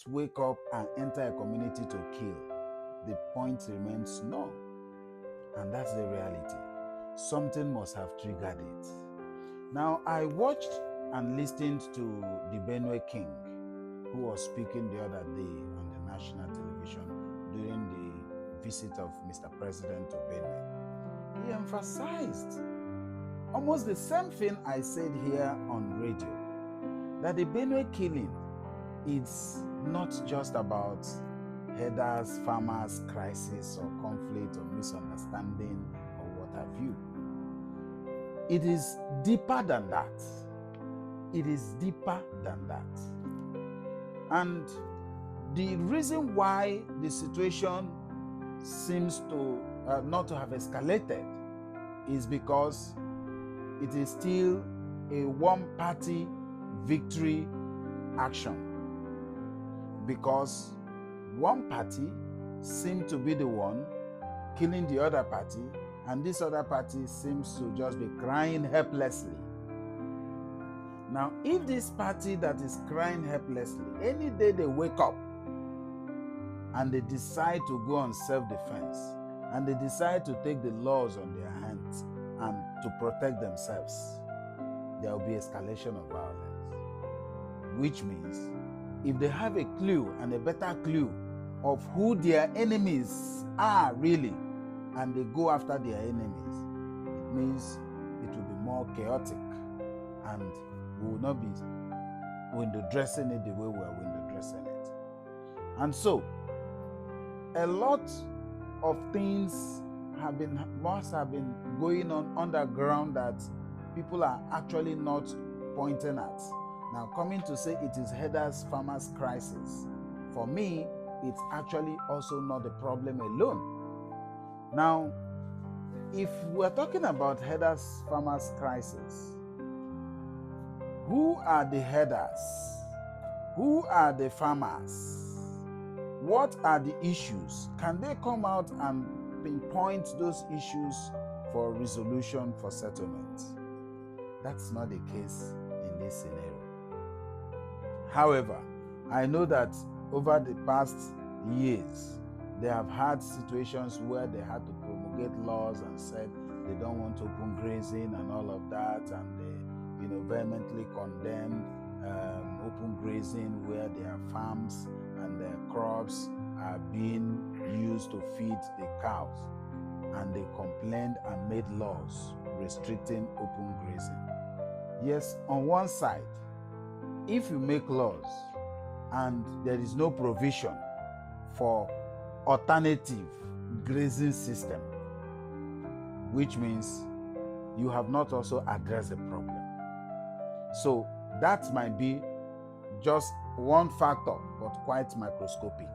just wake up and enter a community to kill? The point remains no. And that's the reality. Something must have triggered it. Now, I watched and listened to the Benue King, who was speaking the other day on the national television during the visit of Mr. President to Benue. He emphasized almost the same thing I said here on radio, that the Benue killing is not just about herders, farmers, crisis or conflict or misunderstanding or what have you. It is deeper than that. It is deeper than that. And the reason why the situation seems to not to have escalated is because it is still a one-party victory action. Because one party seems to be the one killing the other party, and this other party seems to just be crying helplessly. Now, if this party that is crying helplessly, any day they wake up and they decide to go on self-defense, and they decide to take the laws on their hands and to protect themselves, there will be escalation of violence. Which means, if they have a clue and a better clue of who their enemies are really, and they go after their enemies, it means it will be more chaotic, and we will not be window dressing it the way we are window dressing it. And so, a lot of things must have been going on underground that people are actually not pointing at. Now, coming to say it is herders, farmers crisis, for me, it's actually also not the problem alone. Now, if we're talking about herders, farmers crisis, who are the herders? Who are the farmers? What are the issues? Can they come out and pinpoint those issues for resolution, for settlement? That's not the case in this scenario. However, I know that over the past years, they have had situations where they had to promulgate laws and said they don't want open grazing and all of that, and they vehemently condemned open grazing where their farms and their crops are being used to feed the cows, and they complained and made laws restricting open grazing. Yes, on one side, if you make laws and there is no provision for alternative grazing system, which means you have not also addressed the problem. So that might be just one factor, but quite microscopic.